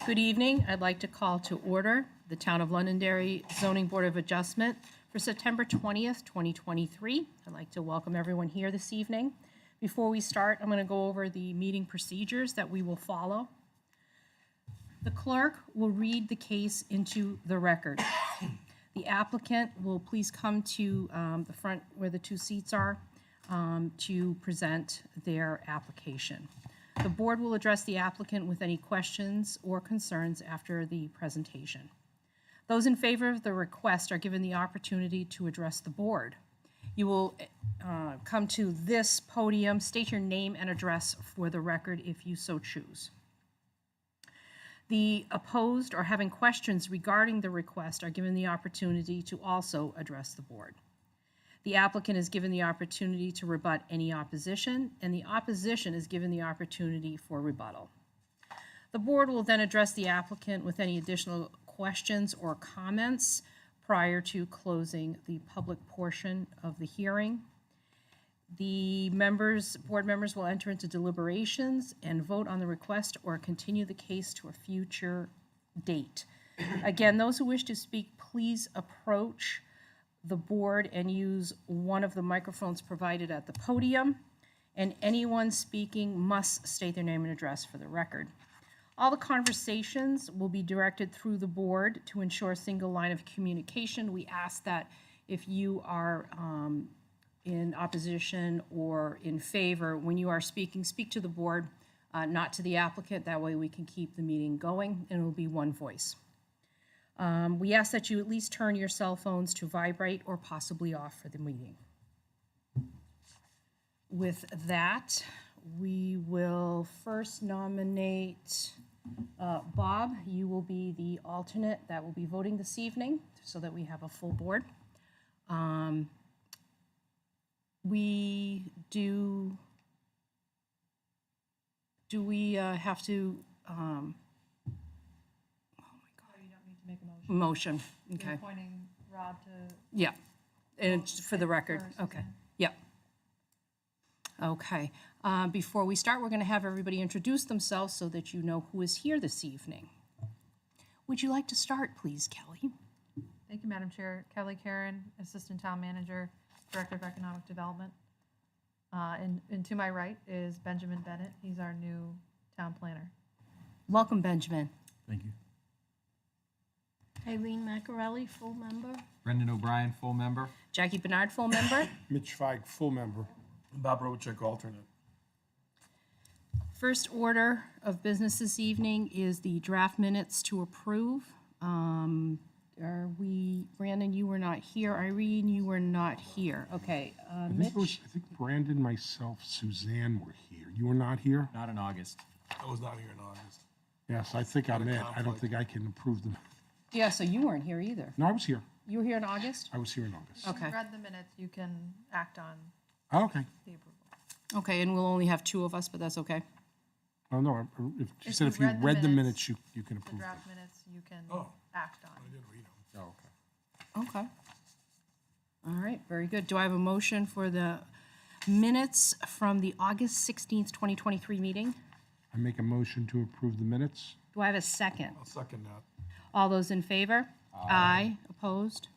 Good evening. I'd like to call to order the Town of Londonderry Zoning Board of Adjustment for September 20th, 2023. I'd like to welcome everyone here this evening. Before we start, I'm going to go over the meeting procedures that we will follow. The clerk will read the case into the record. The applicant will please come to the front where the two seats are to present their application. The board will address the applicant with any questions or concerns after the presentation. Those in favor of the request are given the opportunity to address the board. You will come to this podium, state your name and address for the record if you so choose. The opposed or having questions regarding the request are given the opportunity to also address the board. The applicant is given the opportunity to rebut any opposition, and the opposition is given the opportunity for rebuttal. The board will then address the applicant with any additional questions or comments prior to closing the public portion of the hearing. The board members will enter into deliberations and vote on the request or continue the case to a future date. Again, those who wish to speak, please approach the board and use one of the microphones provided at the podium, and anyone speaking must state their name and address for the record. All the conversations will be directed through the board to ensure a single line of communication. We ask that if you are in opposition or in favor, when you are speaking, speak to the board, not to the applicant. That way we can keep the meeting going, and it will be one voice. We ask that you at least turn your cell phones to vibrate or possibly off for the meeting. With that, we will first nominate Bob. You will be the alternate that will be voting this evening so that we have a full board. Do we have to, Make a motion. motion, okay, You're appointing Rob to. yeah, and it's for the record, first, okay, okay. yep. Okay, before we start, we're gonna have everybody introduce themselves so that you know who is here this evening. Would you like to start, please, Kelly? Thank you, Madam Chair. Kelly Karen, Assistant Town Manager, Director of Economic Development. And to my right is Benjamin Bennett. He's our new town planner. Welcome, Benjamin. Thank you. Irene Macarelli, full member. Brendan O'Brien, full member. Jackie Bernard, full member. Mitch Feig, full member. Bob Robichuk, alternate. First order of business this evening is the draft minutes to approve. Brandon, you were not here. Irene, you were not here. Okay, I think Mitch? Brandon, myself, Suzanne were here. You were not here? Not in August. I was not here in August. Yes, I think I'm Had a in. I don't conflict. think I can approve them. Yeah, so you weren't here either. No, I was here. You were here in August? I was here in August. Okay. If you read the minutes, you can act on Oh, okay. the approval. Okay, and we'll only have two of us, but that's okay. Oh, no, if, she If said you if you read the read the minutes, minutes, you can The approve them. draft minutes, you can Oh. act on. I didn't read them. Oh, okay. Okay. All right, very good. Do I have a motion for the minutes from the August 16th, 2023 meeting? I make a motion to approve the minutes. Do I have a second? I'll second that. All those in favor? Aye. Opposed?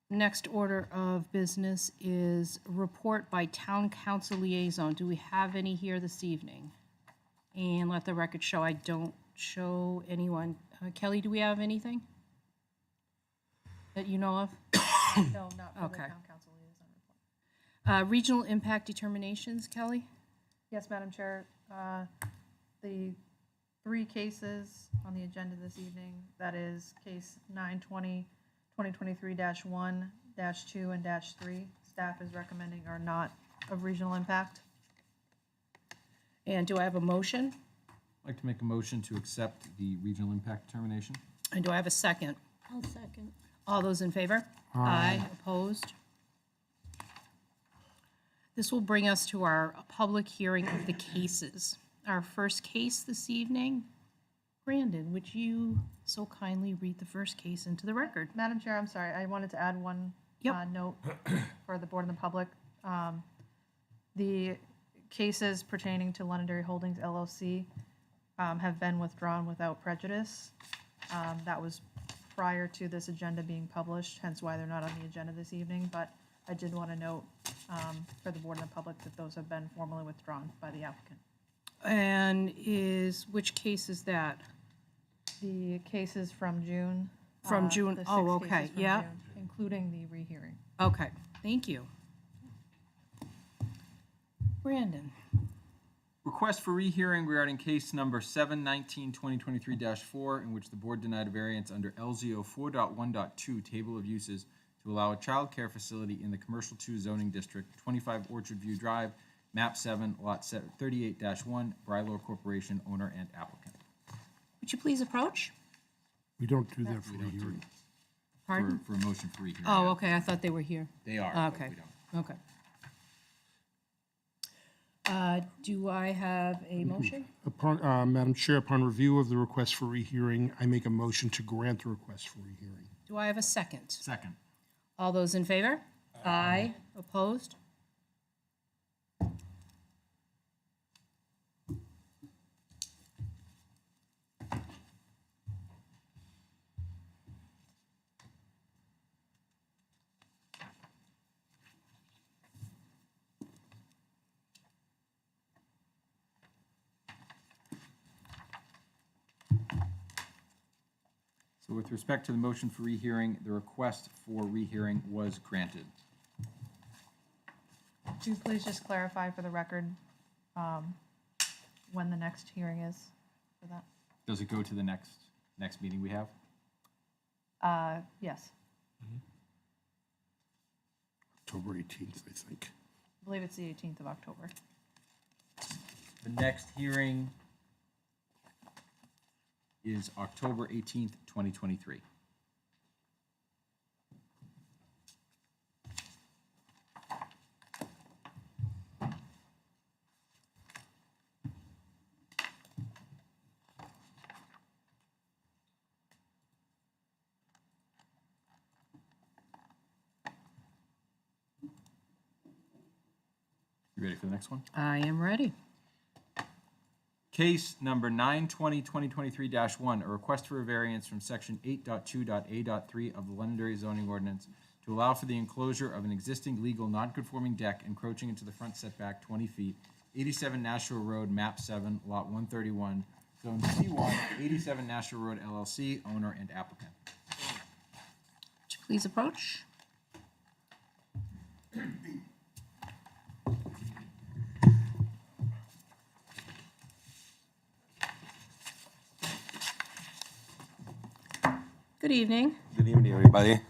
Next order of business is report by town council liaison. Do we have any here this evening? And let the record show I don't show anyone. Kelly, do we have anything that you know of? No, not for the Okay. town council liaison report. Regional impact determinations, Kelly? Yes, Madam Chair. The three cases on the agenda this evening, that is case 920, 2023-1, -2, and -3, staff is recommending are not of regional impact. And do I have a motion? I'd like to make a motion to accept the regional impact determination. And do I have a second? I'll second. All those in favor? Aye. Opposed? This will bring us to our public hearing of the cases. Our first case this evening, Brandon, would you so kindly read the first case into the record? Madam Chair, I'm sorry, I wanted to add one Yep. note for the board and the public. The cases pertaining to Londonderry Holdings LLC, have been withdrawn without prejudice. That was prior to this agenda being published, hence why they're not on the agenda this evening. But I did want to note for the board and the public that those have been formally withdrawn by the applicant. And which case is that? The cases from June. From June, the oh, 6 okay, cases from yeah. June, including the rehearing. Okay, thank you. Brandon? Request for rehearing regarding case number 7/19/2023-4, in which the board denied a variance under LZO 4.1.2, Table of Uses, to allow a child care facility in the Commercial 2 zoning district, 25 Orchard View Drive, map 7, lot 38-1, Brilor Corporation, owner and applicant. Would you please approach? We don't do that for a hearing. Pardon? For a motion for rehearing. Oh, okay, I thought they were here. They are, but Okay, we don't. okay. Do I have a motion? Madam Chair, upon review of the request for rehearing, I make a motion to grant the request for rehearing. Do I have a second? Second. All those in favor? Aye. Opposed? So with respect to the motion for rehearing, the request for rehearing was granted. Could you please just clarify for the record when the next hearing is for that? Does it go to the next meeting we have? Yes, October 18th, I think. I believe it's the 18th of October. The next hearing is October 18th, 2023. You ready for the next one? I am ready. Case number 9/20/2023-1, a request for a variance from section 8.2.A.3 of the Londonderry zoning ordinance to allow for the enclosure of an existing legal non-conforming deck encroaching into the front setback 20 feet, 87 Nashua Road, map 7, lot 131, zone C1, 87 Nashua Road LLC, owner and applicant. Would you please approach? Good evening. Good evening, everybody.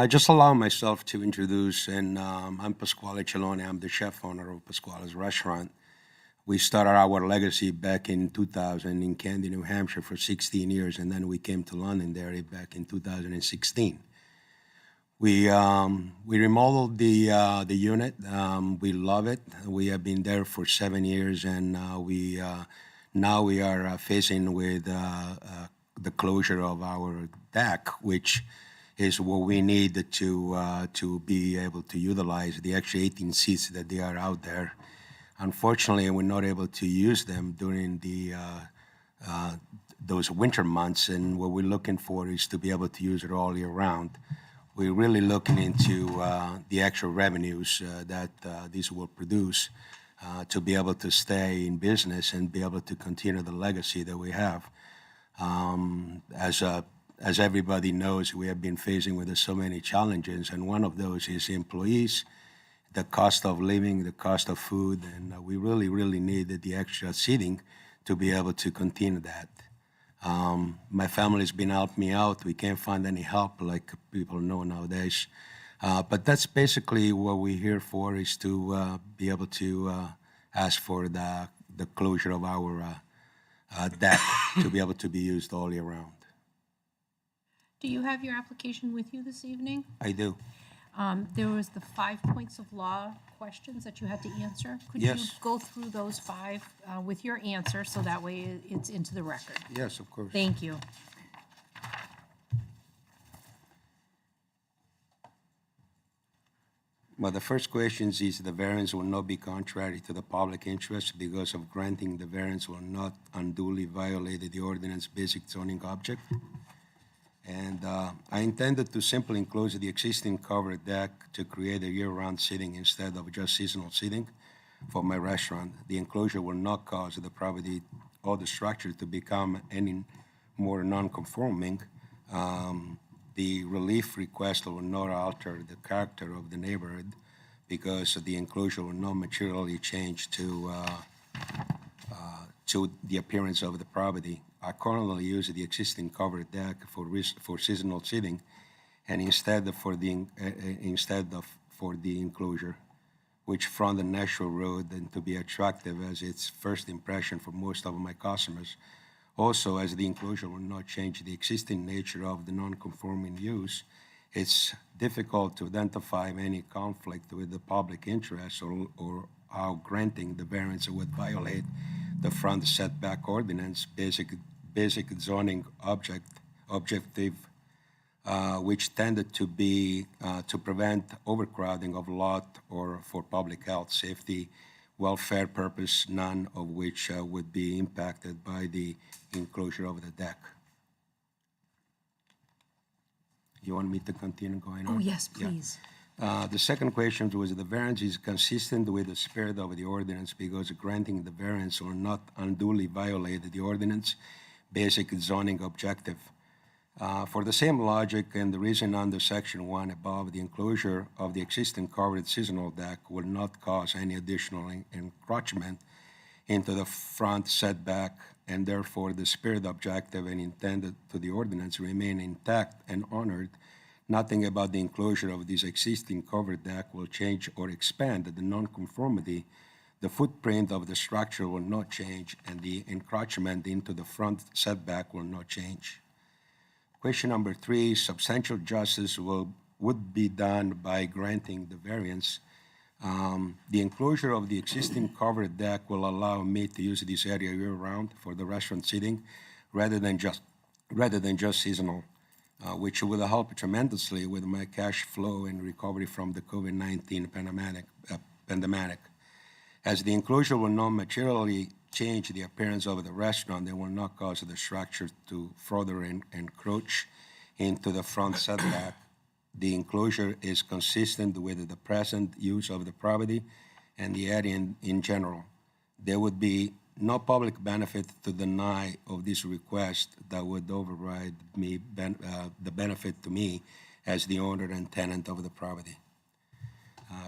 Just allow myself to introduce, and I'm Pasquale Celone. I'm the chef owner of Pasquale's Restaurant. We started our legacy back in 2000 in Candy, New Hampshire for 16 years, and then we came to Londonderry back in 2016. We remodeled the unit. We love it. We have been there for 7 years, and now we are facing with the closure of our deck, which is what we need to be able to utilize the extra 18 seats that they are out there. Unfortunately, we're not able to use them during those winter months, and what we're looking for is to be able to use it all year round. We're really looking into the extra revenues that these will produce to be able to stay in business and be able to continue the legacy that we have. As everybody knows, we have been facing with so many challenges, and one of those is employees, the cost of living, the cost of food, and we really, really needed the extra seating to be able to continue that. My family's been helping me out. We can't find any help like people know nowadays. But that's basically what we're here for, is to be able to ask for the closure of our deck to be able to be used all year round. Do you have your application with you this evening? I do. There was the 5 points of law questions that you had to answer. Could you Yes. go through those 5 with your answer, so that way it's into the record? Yes, of course. Thank you. But the first question is the variance will not be contrary to the public interest because of granting the variance will not unduly violate the ordinance basic zoning object. And I intended to simply enclose the existing covered deck to create a year-round seating instead of just seasonal seating for my restaurant. The enclosure will not cause the property or the structure to become any more non-conforming. The relief request will not alter the character of the neighborhood because the enclosure will not materially change to the appearance of the property. I currently use the existing covered deck for seasonal seating, and instead for the enclosure, which front the Nashville Road and to be attractive as its first impression for most of my customers. Also, as the enclosure will not change the existing nature of the non-conforming use, it's difficult to identify any conflict with the public interest or how granting the variance would violate the front setback ordinance basic zoning objective, which tended to be to prevent overcrowding of lot or for public health, safety, welfare purpose, none of which would be impacted by the enclosure of the deck. You want me to continue going on? Oh, yes, Yeah. please. The second question was the variance is consistent with the spirit of the ordinance because granting the variance will not unduly violate the ordinance basic zoning objective. For the same logic and the reason under section 1 above, the enclosure of the existing covered seasonal deck will not cause any additional encroachment into the front setback, and therefore the spirit objective and intended to the ordinance remain intact and honored. Nothing about the enclosure of this existing covered deck will change or expand the nonconformity. The footprint of the structure will not change, and the encroachment into the front setback will not change. Question number 3, substantial justice would be done by granting the variance. The enclosure of the existing covered deck will allow me to use this area year-round for the restaurant seating rather than just seasonal, which will help tremendously with my cash flow and recovery from the COVID-19 pandemic. As the enclosure will not materially change the appearance of the restaurant, it will not cause the structure to further encroach into the front setback. The enclosure is consistent with the present use of the property and the area in general. There would be no public benefit to deny of this request that would override the benefit to me as the owner and tenant of the property.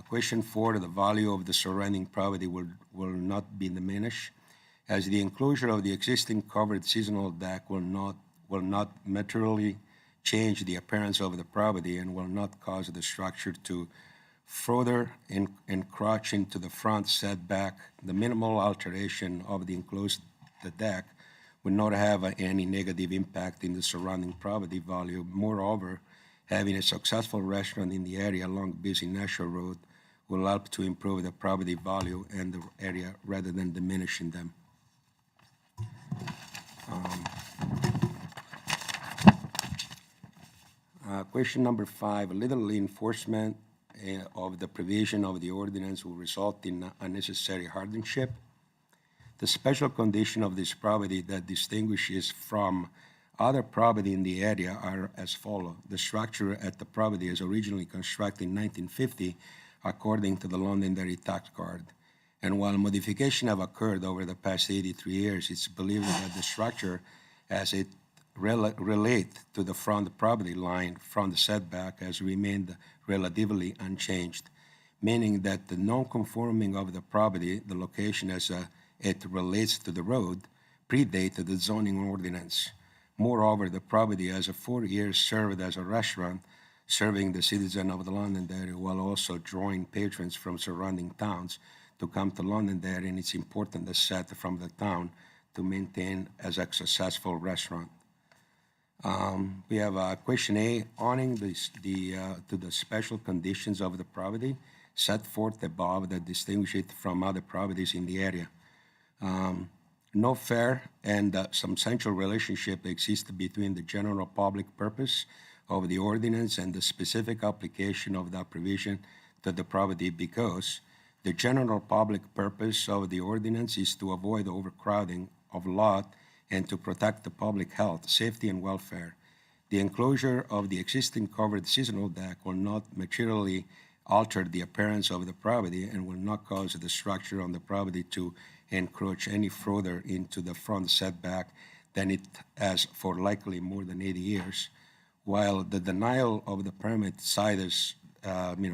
Question 4, the value of the surrounding property will not be diminished, as the enclosure of the existing covered seasonal deck will not materially change the appearance of the property and will not cause the structure to further encroach into the front setback. The minimal alteration of the enclosed deck will not have any negative impact in the surrounding property value. Moreover, having a successful restaurant in the area along busy Nashville Road will help to improve the property value and the area rather than diminishing them. Question number 5, little enforcement of the provision of the ordinance will result in unnecessary hardship. The special condition of this property that distinguishes from other property in the area are as follows. The structure at the property is originally constructed in 1950 according to the Londonderry tax card. And while modification have occurred over the past 83 years, it's believed that the structure as it relate to the front property line from the setback has remained relatively unchanged, meaning that the non-conforming of the property, the location as it relates to the road, predated the zoning ordinance. Moreover, the property has 4 years served as a restaurant, serving the citizen of the Londonderry while also drawing patrons from surrounding towns to come to Londonderry, and it's important asset from the town to maintain as a successful restaurant. We have question A, owning to the special conditions of the property set forth above that distinguish it from other properties in the area. No fair and substantial relationship exists between the general public purpose of the ordinance and the specific application of that provision to the property because the general public purpose of the ordinance is to avoid overcrowding of lot and to protect the public health, safety, and welfare. The enclosure of the existing covered seasonal deck will not materially alter the appearance of the property and will not cause the structure on the property to encroach any further into the front setback than it has for likely more than 80 years. While the denial of the permit cites,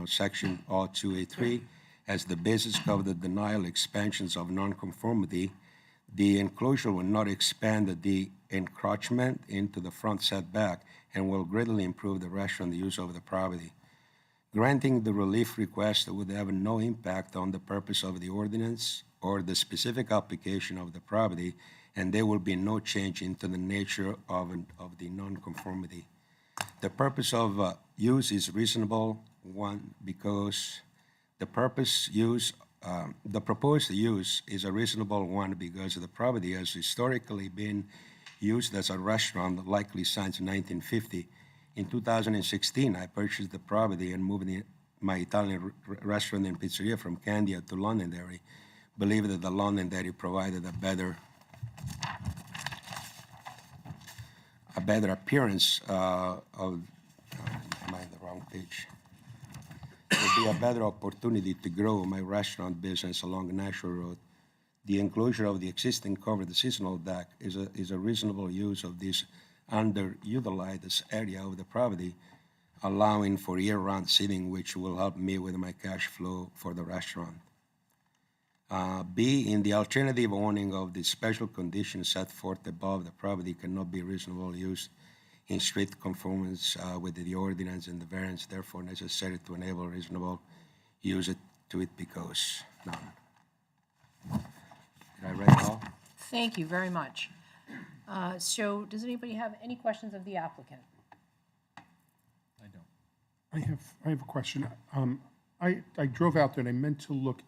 section 0283 as the basis of the denial expansions of nonconformity, the enclosure will not expand the encroachment into the front setback and will greatly improve the restaurant use of the property. Granting the relief request would have no impact on the purpose of the ordinance or the specific application of the property, and there will be no change into the nature of the nonconformity. The purpose of use is reasonable, one, because the proposed use is a reasonable one because the property has historically been used as a restaurant likely since 1950. In 2016, I purchased the property and moved my Italian restaurant and pizzeria from Candia to Londonderry. Believe that the Londonderry provided a better appearance am I in the wrong page? It would be a better opportunity to grow my restaurant business along Nashua Road. The enclosure of the existing covered seasonal deck is a reasonable use of this underutilized area of the property, allowing for year-round seating, which will help me with my cash flow for the restaurant. B, in the alternative owning of the special conditions set forth above, the property cannot be reasonable use in strict conformance with the ordinance and the variance therefore necessary to enable reasonable use to it because none. Did I write it all? Thank you very much. So does anybody have any questions of the applicant? I don't. I have a question. I drove out there and I meant to look,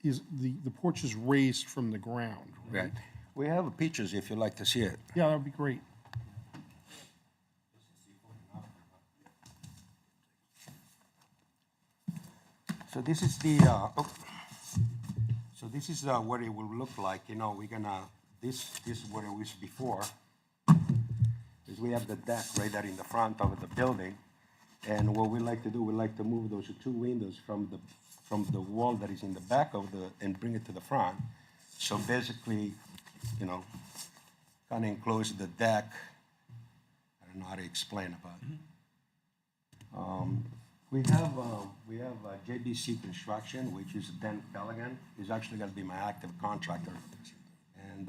is the porch is raised from the ground, right? Right. We have pictures if you'd like to see it. Yeah, that would be great. So this is what it will look like, we're gonna, this is what it was before. Is we have the deck right there in the front of the building. And what we like to do, we like to move those two windows from the wall that is in the back and bring it to the front. So basically, kind of enclose the deck. I don't know how to explain about it. We have JBC Construction, which is Dan Peligan. He's actually going to be my active contractor. And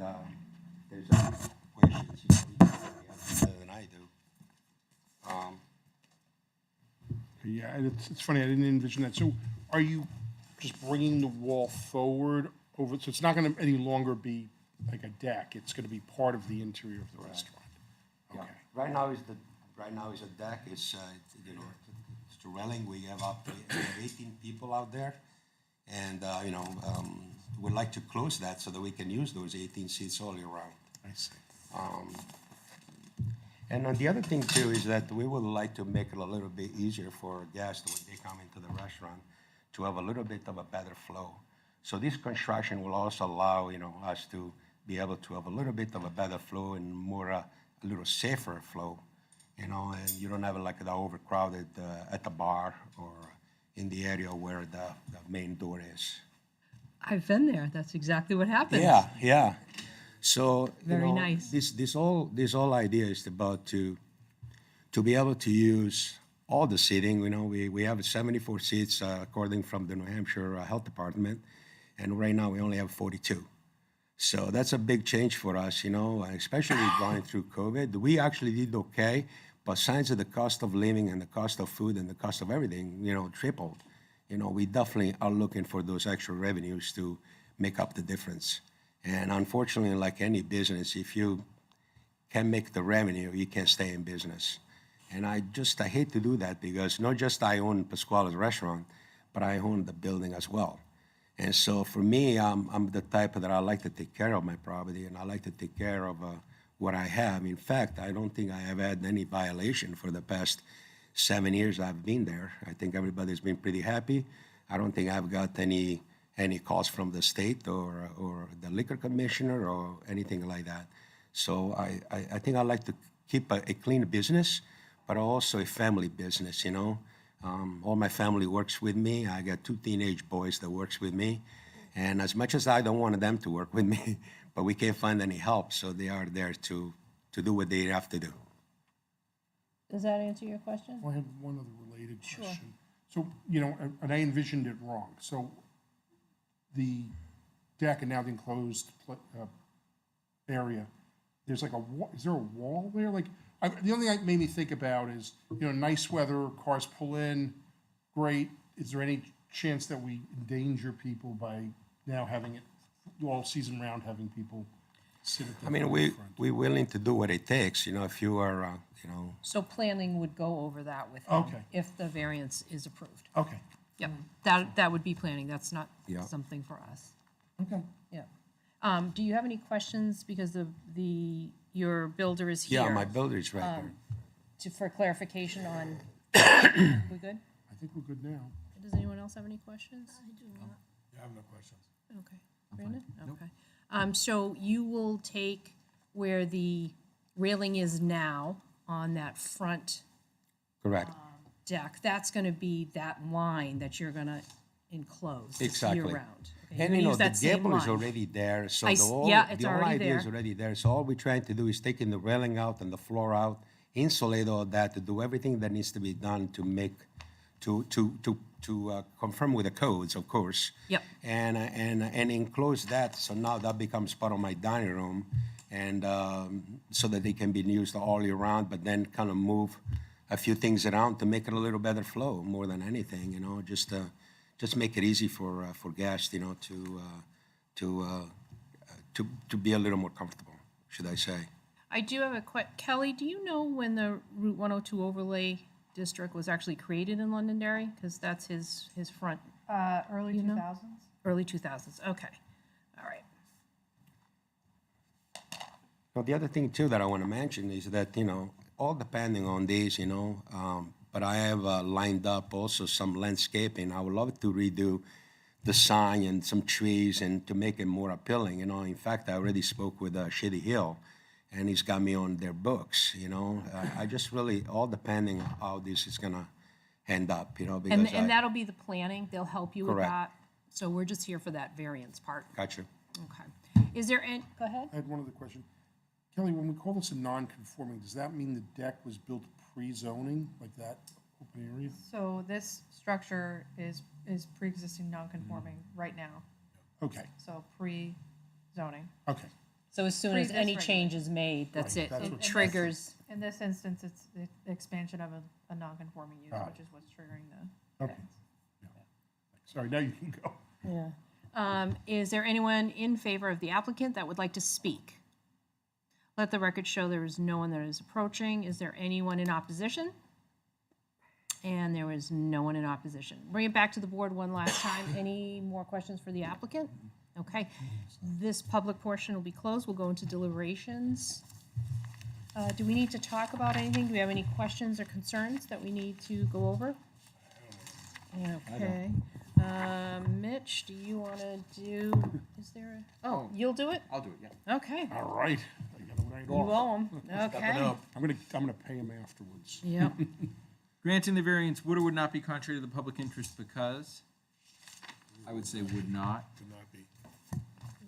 there's questions, he can answer better than I do. Yeah, and it's funny, I didn't envision that. So are you just bringing the wall forward over, so it's not going to any longer be like a deck, it's going to be part of the interior of the restaurant? Yeah. Okay. Right now is a deck. It's a railing. We have 18 people out there, and we'd like to close that so that we can use those 18 seats all year round. I see. And the other thing too is that we would like to make it a little bit easier for guests when they come into the restaurant to have a little bit of a better flow. So this construction will also allow us to be able to have a little bit of a better flow and more a little safer flow, and you don't have like the overcrowded at the bar or in the area where the main door is. I've been there. That's exactly what happens. Yeah. So Very nice. This whole idea is about to be able to use all the seating. We have 74 seats according from the New Hampshire Health Department, and right now we only have 42. So that's a big change for us, especially going through COVID. We actually did okay, but since the cost of living and the cost of food and the cost of everything, tripled. We definitely are looking for those extra revenues to make up the difference. And unfortunately, like any business, if you can't make the revenue, you can't stay in business. And I hate to do that because not just I own Pasquale's restaurant, but I own the building as well. And so for me, I'm the type that I like to take care of my property and I like to take care of what I have. In fact, I don't think I have had any violation for the past 7 years I've been there. I think everybody's been pretty happy. I don't think I've got any calls from the state or the liquor commissioner or anything like that. So I think I like to keep a clean business, but also a family business, you know. All my family works with me. I got 2 teenage boys that works with me. And as much as I don't want them to work with me, but we can't find any help, so they are there to do what they have to do. Does that answer your question? I have one other related question. So, you know, and I envisioned it wrong. So the deck and now the enclosed area, there's like is there a wall there? Like, the only thing that made me think about is, you know, nice weather, cars pull in, great. Is there any chance that we endanger people by now having it all season round, having people sit at the I mean, front? we're willing to do what it takes, you know, if you are, you know, So planning would go over that with him Okay. if the variance is approved. Okay, Yep, that would be planning, that's not Yeah. something for us. okay. Yeah. Do you have any questions, because your builder is here? yeah, my builder's right there. For clarification on, we good? I think we're good now. Does anyone else have any questions? I do not. Yeah, I have no questions. Okay. Brandon? Okay. So you will take where the railing is now on that front Correct. deck, that's gonna be that line that you're gonna enclose Exactly. year-round. Okay, And you're you gonna know, use the that same gable is line. already there, so yeah, it's the whole already idea is there. already there. So all we're trying to do is taking the railing out and the floor out, insulate all that, to do everything that needs to be done to make, to confirm with the codes, of course. Yep. And enclose that, so now that becomes part of my dining room, and so that they can be used all year round, but then kind of move a few things around to make it a little better flow, more than anything, you know, just make it easy for guests, you know, to be a little more comfortable, should I say. I do have Kelly, do you know when the Route 102 overlay district was actually created in Londonderry? Because that's his front, Early You know? 2000s? early 2000s, okay, all right. Well, the other thing too that I want to mention is that, you know, all depending on these, you know, but I have lined up also some landscaping. I would love to redo the sign and some trees and to make it more appealing, you know. In fact, I already spoke with Shady Hill, and he's got me on their books, you know. I just really, all depending on how this is gonna end up, you know, because And that'll be the planning, they'll help you with Correct. that. So we're just here for that variance part. Gotcha. Okay. Is there any, go ahead. I had one other question. Kelly, when we call this a non-conforming, does that mean the deck was built pre-zoning, like that open area? So this structure is pre-existing non-conforming right now, Okay, so pre-zoning. okay. So as soon as any Pre-district. change is made, that's Right, it. that's It what- triggers, In this instance, it's the expansion of a non-conforming use, Ah. which is what's triggering the Okay. variance. Sorry, now you can go. yeah. Is there anyone in favor of the applicant that would like to speak? Let the record show there is no one that is approaching. Is there anyone in opposition? And there is no one in opposition. Bring it back to the board one last time. Any more questions for the applicant? Okay. This public portion will be closed. We'll go into deliberations. Do we need to talk about anything? Do we have any questions or concerns that we need to go over? Okay. Mitch, do you want to do, is there a, oh, you'll do it? I'll do it, yeah. Okay. All right. I got a night You off. owe him. Okay. I'm gonna pay him afterwards. Yep. Granting the variance would or would not be contrary to the public interest because, I would say would not. Could not be.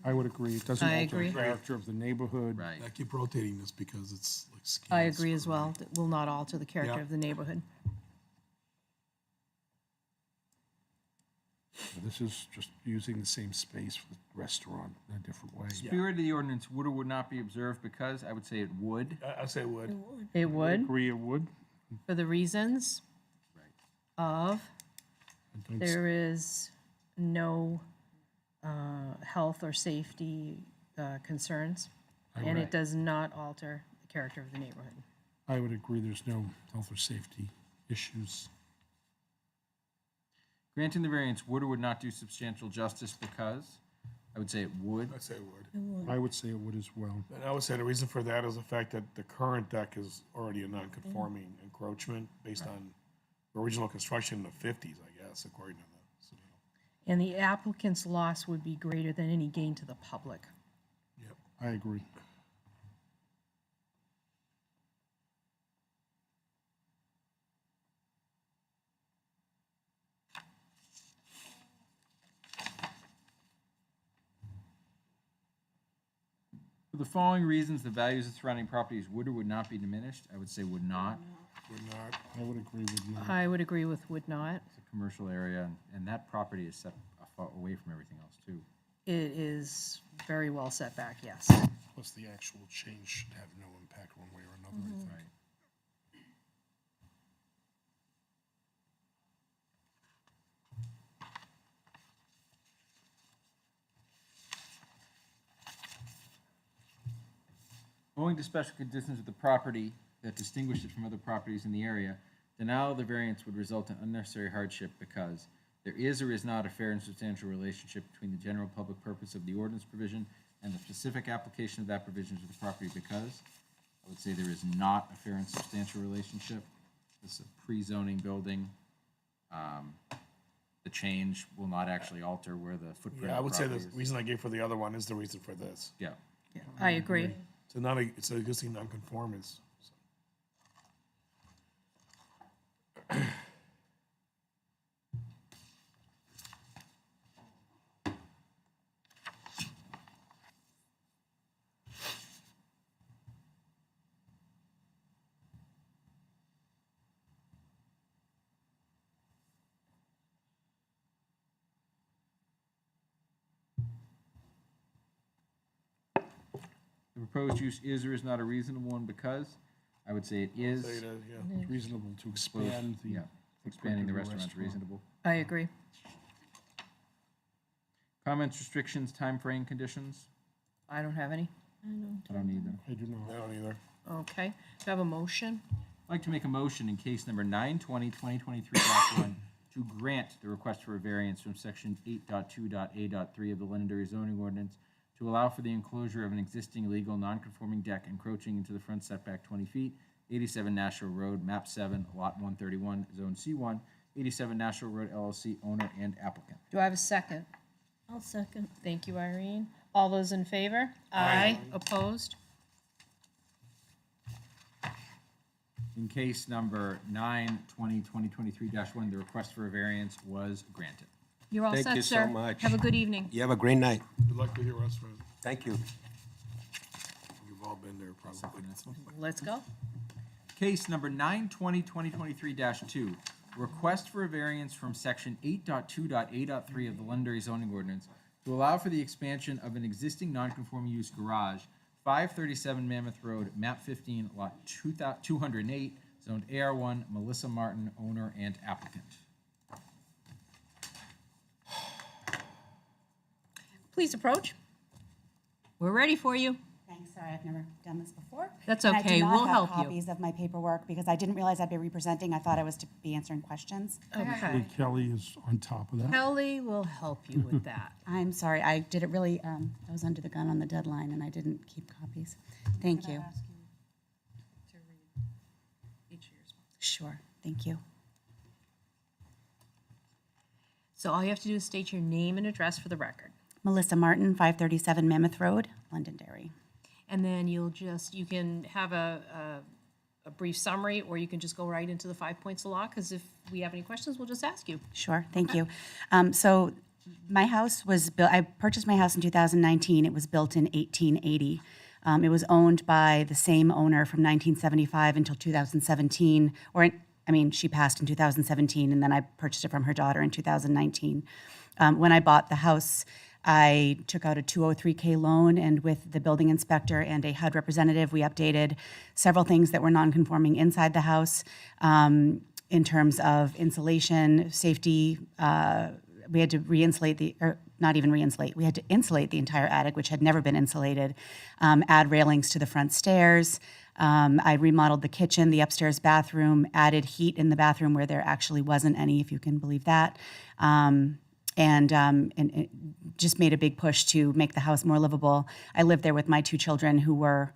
I would agree. It doesn't I alter agree. the character of the neighborhood. Right. I keep rotating this because it's like. I scans agree as for- well. That will not alter the character Yeah. of the neighborhood. This is just using the same space for the restaurant in a different way. Spirit of the ordinance would or would not be observed because, I would say it would. I say would. It would, Agree it would. for the reasons of I don't s- there is no health or safety concerns, and it Right. does not alter the character of the neighborhood. I would agree there's no health or safety issues. Granting the variance would or would not do substantial justice because, I would say it would. I'd say it would. I would say it would as well. And I would say the reason for that is the fact that the current deck is already a non-conforming encroachment based on original construction in the fifties, I guess, according to the city. And the applicant's loss would be greater than any gain to the public. Yep. I agree. For the following reasons, the values of surrounding properties would or would not be diminished. I would say would not. Would not. I would agree with you. I would agree with would not. It's a commercial area, and that property is set far away from everything else, too. It is very well set back, yes. Plus, the actual change should have no impact one way or another, I think. Right. Owing to special conditions of the property that distinguish it from other properties in the area, denial of the variance would result in unnecessary hardship because there is or is not a fair and substantial relationship between the general public purpose of the ordinance provision and the specific application of that provision to the property because I would say there is not a fair and substantial relationship. This is a pre-zoning building. The change will not actually alter where the footprint Yeah, I of would the say the property is. reason I gave for the other one is the reason for this. Yeah. I agree. It's an existing non-conformance. The proposed use is or is not a reasonable one because I would say it is. Say it is, yeah. It's reasonable to expand the. Yeah, expanding the restaurant's reasonable. I agree. Comments, restrictions, time frame, conditions? I don't have any. I don't need them. I do not. I don't either. Okay. Do I have a motion? I'd like to make a motion in case number 920-2023-1 to grant the request for a variance from section 8.2.A.3 of the Londonderry zoning ordinance to allow for the enclosure of an existing legal non-conforming deck encroaching into the front setback 20 feet, 87 Nashville Road, map 7, lot 131, zone C1, 87 Nashville Road LLC, owner and applicant. Do I have a second? I'll second. Thank you, Irene. All those in favor? Aye. Opposed? In case number 920-2023-1, the request for a variance was granted. You're all Thank set, you so sir. much. Have a good evening. You have a great night. Good luck with your restaurant. Thank you. You've all been there probably. Let's go. Case number 920-2023-2, request for a variance from section 8.2.A.3 of the Londonderry zoning ordinance to allow for the expansion of an existing non-conforming use garage, 537 Mammoth Road, map 15, lot 208, zoned AR1, Melissa Martin, owner and applicant. Please approach. We're ready for you. Thanks, sorry, I've never done this before. That's And okay, we'll help you. I do not have copies of my paperwork because I didn't realize I'd be representing. I thought I was to be answering questions. Okay. Hey, Kelly is on top of that. Kelly will help you with that. I'm sorry, I did it really, I was under the gun on the deadline and I didn't keep copies. Thank you. Sure, thank you. So all you have to do is state your name and address for the record. Melissa Martin, 537 Mammoth Road, Londonderry. And then you can have a brief summary, or you can just go right into the 5 points of law, because if we have any questions, we'll just ask you. Sure, thank you. So my house was built, I purchased my house in 2019. It was built in 1880. It was owned by the same owner from 1975 until 2017, she passed in 2017, and then I purchased it from her daughter in 2019. When I bought the house, I took out a 203K loan, and with the building inspector and a HUD representative, we updated several things that were non-conforming inside the house in terms of insulation, safety. We had to we had to insulate the entire attic, which had never been insulated, add railings to the front stairs. I remodeled the kitchen, the upstairs bathroom, added heat in the bathroom where there actually wasn't any, if you can believe that. and it just made a big push to make the house more livable. I lived there with my two children who were,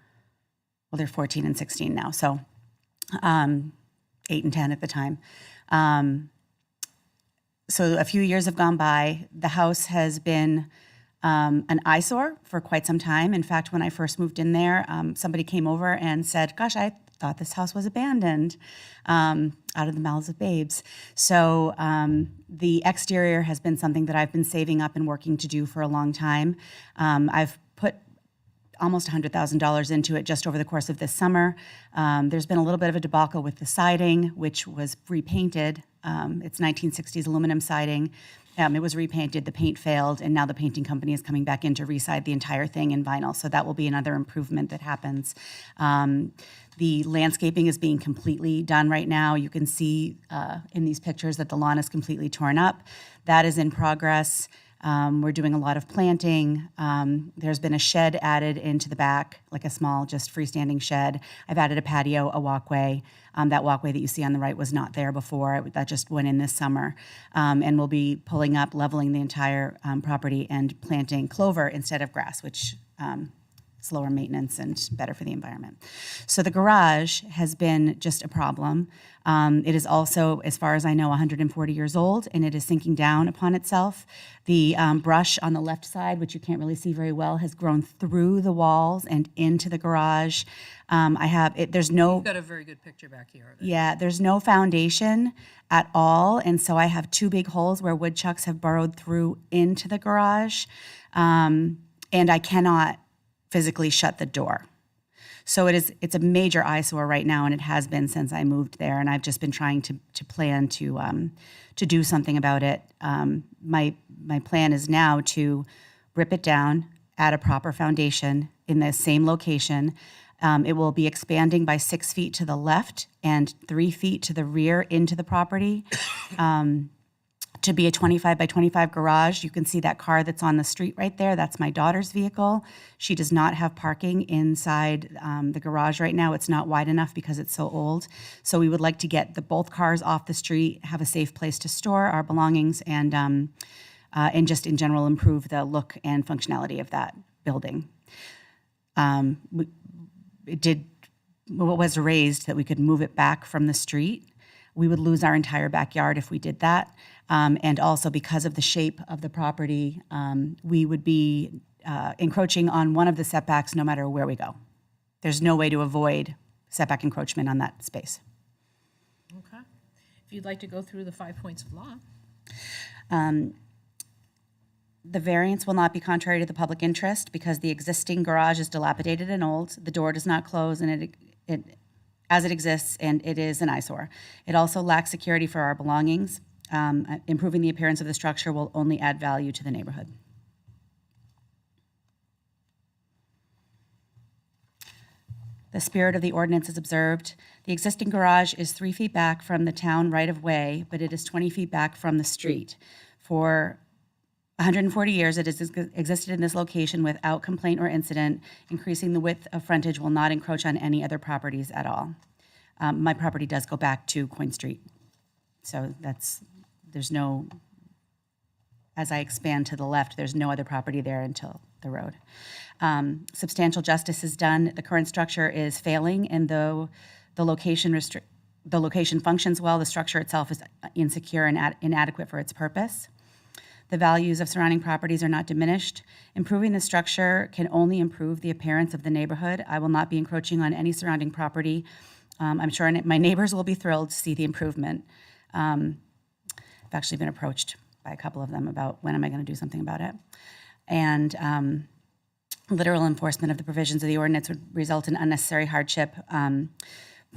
well, they're 14 and 16 now, so 8 and 10 at the time. So a few years have gone by. The house has been an eyesore for quite some time. In fact, when I first moved in there, somebody came over and said, gosh, I thought this house was abandoned, out of the mouths of babes. So the exterior has been something that I've been saving up and working to do for a long time. I've put almost $100,000 into it just over the course of this summer. There's been a little bit of a debacle with the siding, which was repainted. It's 1960s aluminum siding. It was repainted, the paint failed, and now the painting company is coming back in to reside the entire thing in vinyl. So that will be another improvement that happens. The landscaping is being completely done right now. You can see in these pictures that the lawn is completely torn up. That is in progress. We're doing a lot of planting. There's been a shed added into the back, like a small, just freestanding shed. I've added a patio, a walkway. That walkway that you see on the right was not there before. That just went in this summer. And we'll be pulling up, leveling the entire property and planting clover instead of grass, which slower maintenance and better for the environment. So the garage has been just a problem. It is also, as far as I know, 140 years old, and it is sinking down upon itself. The brush on the left side, which you can't really see very well, has grown through the walls and into the garage. There's no... You've got a very good picture back here of it. Yeah, there's no foundation at all, and so I have two big holes where woodchucks have burrowed through into the garage, and I cannot physically shut the door. So it's a major eyesore right now, and it has been since I moved there, and I've just been trying to plan to do something about it. My plan is now to rip it down, add a proper foundation in the same location. It will be expanding by 6 feet to the left and 3 feet to the rear into the property. To be a 25 by 25 garage. You can see that car that's on the street right there. That's my daughter's vehicle. She does not have parking inside the garage right now. It's not wide enough because it's so old. So we would like to get both cars off the street, have a safe place to store our belongings, and just in general improve the look and functionality of that building. What was raised that we could move it back from the street. We would lose our entire backyard if we did that. And also because of the shape of the property, we would be encroaching on one of the setbacks no matter where we go. There's no way to avoid setback encroachment on that space. Okay. If you'd like to go through the 5 points of law. The variance will not be contrary to the public interest because the existing garage is dilapidated and old. The door does not close, and it as it exists, and it is an eyesore. It also lacks security for our belongings. Improving the appearance of the structure will only add value to the neighborhood. The spirit of the ordinance is observed. The existing garage is 3 feet back from the town right-of-way, but it is 20 feet back from the street. For 140 years, it has existed in this location without complaint or incident. Increasing the width of frontage will not encroach on any other properties at all. My property does go back to Coin Street. So there's no, as I expand to the left, there's no other property there until the road. Substantial justice is done. The current structure is failing, and though the location functions well, the structure itself is insecure and inadequate for its purpose. The values of surrounding properties are not diminished. Improving the structure can only improve the appearance of the neighborhood. I will not be encroaching on any surrounding property. I'm sure my neighbors will be thrilled to see the improvement. I've actually been approached by a couple of them about when am I going to do something about it. And literal enforcement of the provisions of the ordinance would result in unnecessary hardship.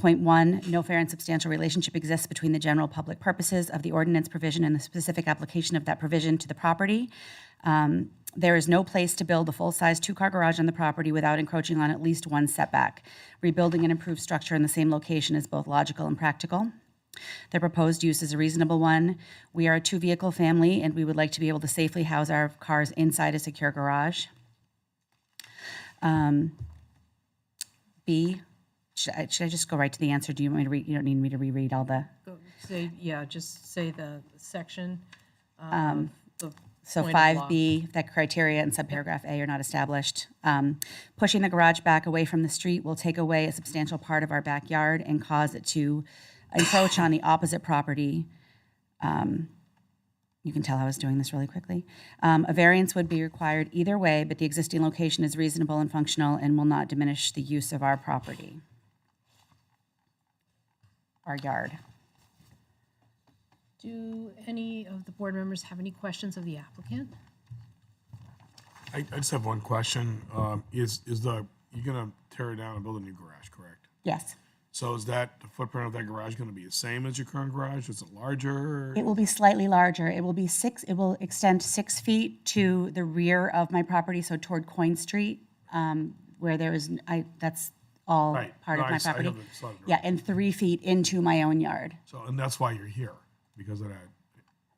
Point 1, no fair and substantial relationship exists between the general public purposes of the ordinance provision and the specific application of that provision to the property. There is no place to build a full-size two-car garage on the property without encroaching on at least one setback. Rebuilding an improved structure in the same location is both logical and practical. The proposed use is a reasonable one. We are a two-vehicle family, and we would like to be able to safely house our cars inside a secure garage. B, should I just go right to the answer? Do you want me to read? You don't need me to reread all the... Just say the section, the So Point of law. 5B, that criteria in subparagraph A are not established. Pushing the garage back away from the street will take away a substantial part of our backyard and cause it to encroach on the opposite property. You can tell I was doing this really quickly. A variance would be required either way, but the existing location is reasonable and functional and will not diminish the use of our property, our yard. Do any of the board members have any questions of the applicant? I just have one question. You're gonna tear it down and build a new garage, correct? Yes. So is that, the footprint of that garage gonna be the same as your current garage? Is it larger? It will be slightly larger. It will extend 6 feet to the rear of my property, so toward Coin Street, where there is, that's all Right. part No, of I my s- I property. haven't saw it. Yeah, and 3 feet into my own yard. So, and that's why you're here, because of that.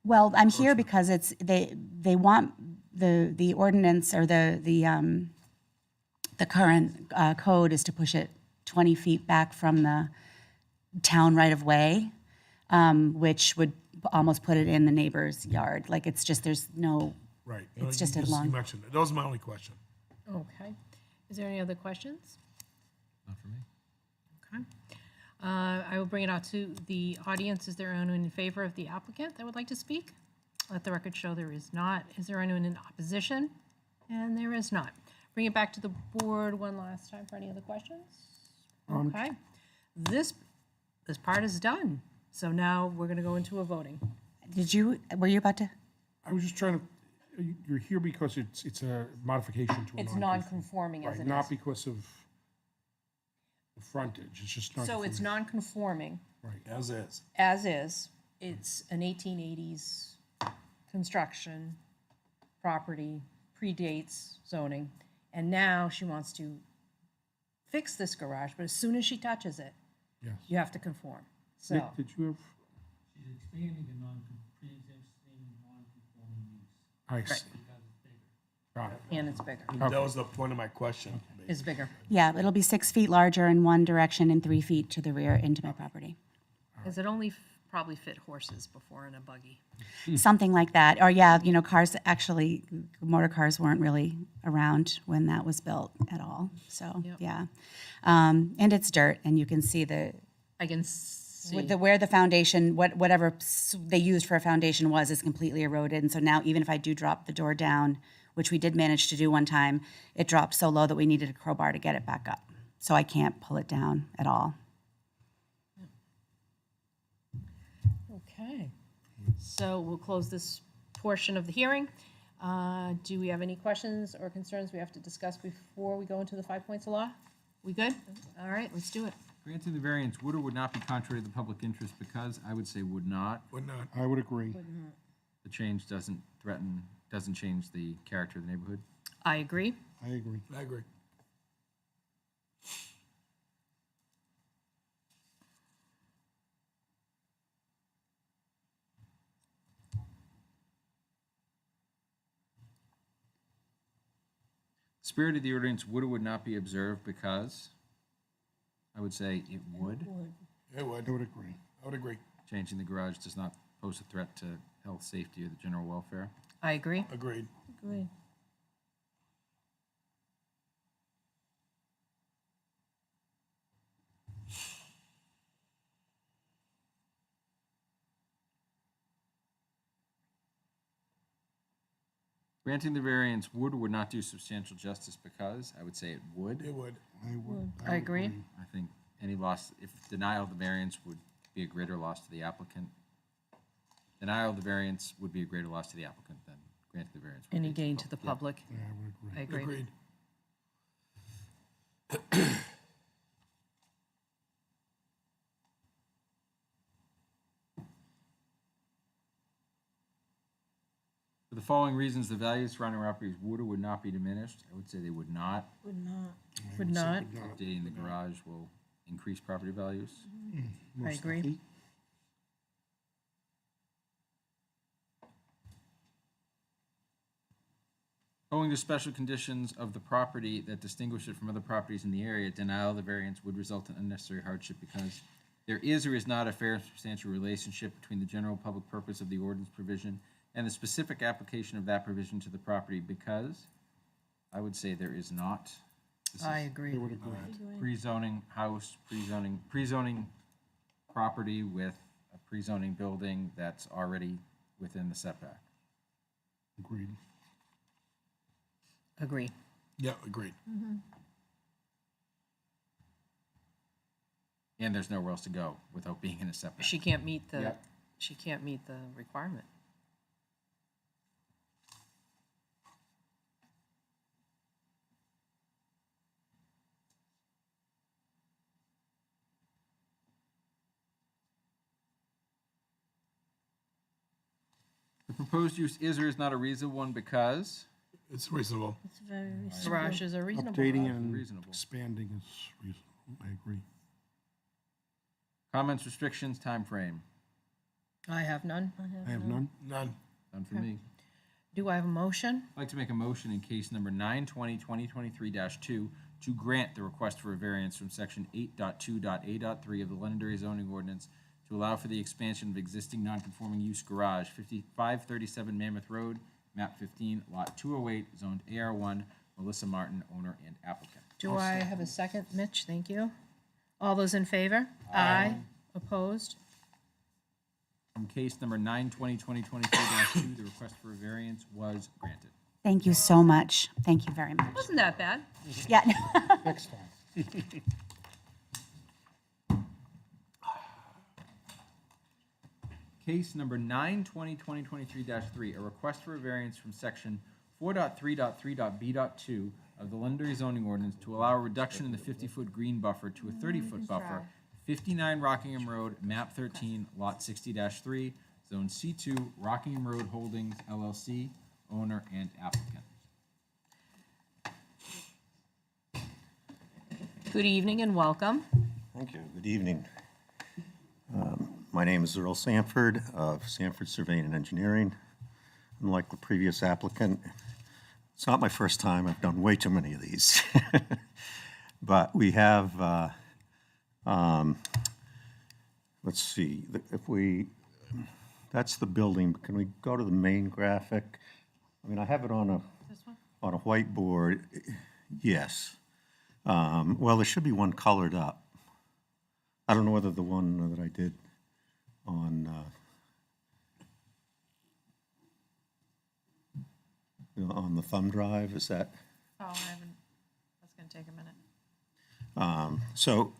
Well, I'm here because they want the ordinance or the current code is to push it 20 feet back from the town right-of-way, which would almost put it in the neighbor's yard. Like, it's just, there's no, Right. It's No, just a you long- mentioned it. That was my only question. Okay. Is there any other questions? Not for me. Okay. I will bring it out to the audience. Is there anyone in favor of the applicant that would like to speak? Let the record show there is not. Is there anyone in opposition? And there is not. Bring it back to the board one last time for any other questions? Okay. This part is done. So now we're going to go into a voting. were you about to? I was just trying to, you're here because it's a modification to a It's non-conforming. non-conforming as Right, it not is. because of the frontage, it's just not. So it's non-conforming As is. as is. It's an 1880s construction property, predates zoning. And now she wants to fix this garage, but as soon as she touches it, Yes. you have to conform. So, Nick, did you have, She's expanding a pre-existing non-conforming use I see, because it's bigger. got it. and it's bigger. That was the point of my question. It's bigger. Yeah, it'll be 6 feet larger in one direction and 3 feet to the rear into my property. Because it only probably fit horses before in a buggy. Something like that. Or yeah, cars, actually, motor cars weren't really around when that was built at all. So, Yep. yeah. And it's dirt, and you can see I can see. where the foundation, whatever they used for a foundation is completely eroded. And so now even if I do drop the door down, which we did manage to do one time, it dropped so low that we needed a crowbar to get it back up. So I can't pull it down at all. Okay. So we'll close this portion of the hearing. Do we have any questions or concerns we have to discuss before we go into the 5 points of law? We good? All right, let's do it. Granting the variance would or would not be contrary to the public interest because, I would say would not. Would not. I would agree. The change doesn't change the character of the neighborhood. I agree. I agree. I agree. Spirit of the ordinance would or would not be observed because, I would say it would. It would. I would agree. I would agree. Changing the garage does not pose a threat to health, safety, or the general welfare. I agree. Agreed. Agree. Granting the variance would or would not do substantial justice because, I would say it would. It would. I would. I agree. I think any loss, if denial of the variance would be a greater loss to the applicant, denial of the variance would be a greater loss to the applicant than granting the variance. would Any be gain to the Yeah. public. Yeah, I would agree. I agree. Agreed. For the following reasons, the value of surrounding properties would or would not be diminished. I would say they would not. Would not. Would not. Updating the garage will increase property values. I agree. likely. Owing to special conditions of the property that distinguish it from other properties in the area, denial of the variance would result in unnecessary hardship because there is or is not a fair and substantial relationship between the general public purpose of the ordinance provision and the specific application of that provision to the property because I would say there is not. This I is agree. They would agree. pre-zoning house, pre-zoning property with a pre-zoning building that's already within the setback. Agreed. Agree. Yeah, agreed. And there's nowhere else to go without being in a setback. She can't meet the, Yep. she can't meet the requirement. The proposed use is or is not a reasonable one because It's reasonable. It's very reasonable. Garages are reasonable. Updating and reasonable. expanding is reasonable, I agree. Comments, restrictions, time frame. I have none. I have none. None. None for me. Do I have a motion? I'd like to make a motion in case number 9/20/2023-2 to grant the request for a variance from section 8.2.A.3 of the Londonderry zoning ordinance to allow for the expansion of existing non-conforming use garage, 5537 Mammoth Road, map 15, lot 208, zoned AR1, Melissa Martin, owner and applicant. Do I have a second? Mitch, thank you. All those in favor? Aye. Opposed? In case number 9/20/2023-2, the request for a variance was granted. Thank you so much. Thank you very much. Wasn't that bad? Yeah. Next time. Case number 9/20/2023-3, a request for a variance from section 4.3.3.B.2 of the Londonderry zoning ordinance to allow a reduction in the 50-foot green buffer to a 30-foot buffer, 59 Rockingham Road, map 13, lot 60-3, zone C2, Rockingham Road Holdings LLC, owner and applicant. Good evening and welcome. Thank you. Good evening. My name is Earl Sanford of Sanford Surveying and Engineering. Unlike the previous applicant, it's not my first time. I've done way too many of these. But we have, let's see, that's the building. Can we go to the main graphic? I mean, I have it on a whiteboard. Yes. Well, there should be one colored up. I don't know whether the one that I did on, on the thumb drive, is that? Oh, I haven't, that's gonna take a minute. So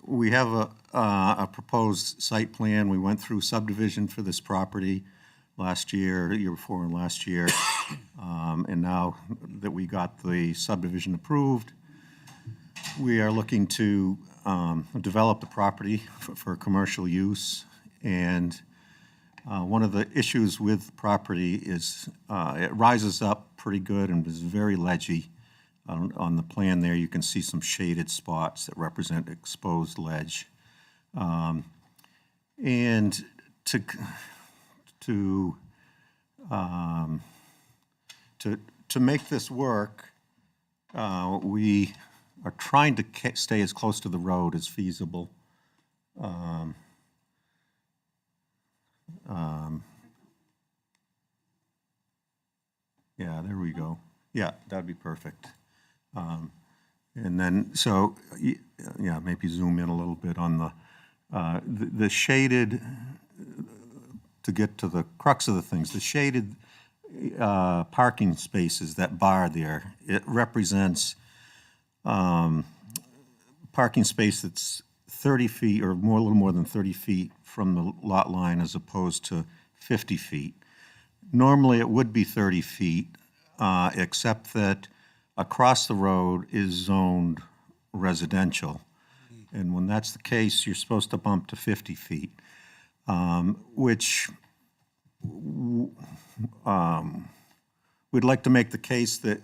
we have a proposed site plan. We went through subdivision for this property last year, the year before and last year. And now that we got the subdivision approved, we are looking to develop the property for commercial use. And one of the issues with the property is it rises up pretty good and is very ledgy. On the plan there, you can see some shaded spots that represent exposed ledge. And to make this work, we are trying to stay as close to the road as feasible. Yeah, there we go. Yeah, that'd be perfect. And then, so, yeah, maybe zoom in a little bit on the shaded, to get to the crux of the things, the shaded parking spaces, that bar there, it represents parking space that's 30 feet or more, a little more than 30 feet from the lot line as opposed to 50 feet. Normally, it would be 30 feet, except that across the road is zoned residential. And when that's the case, you're supposed to bump to 50 feet, which we'd like to make the case that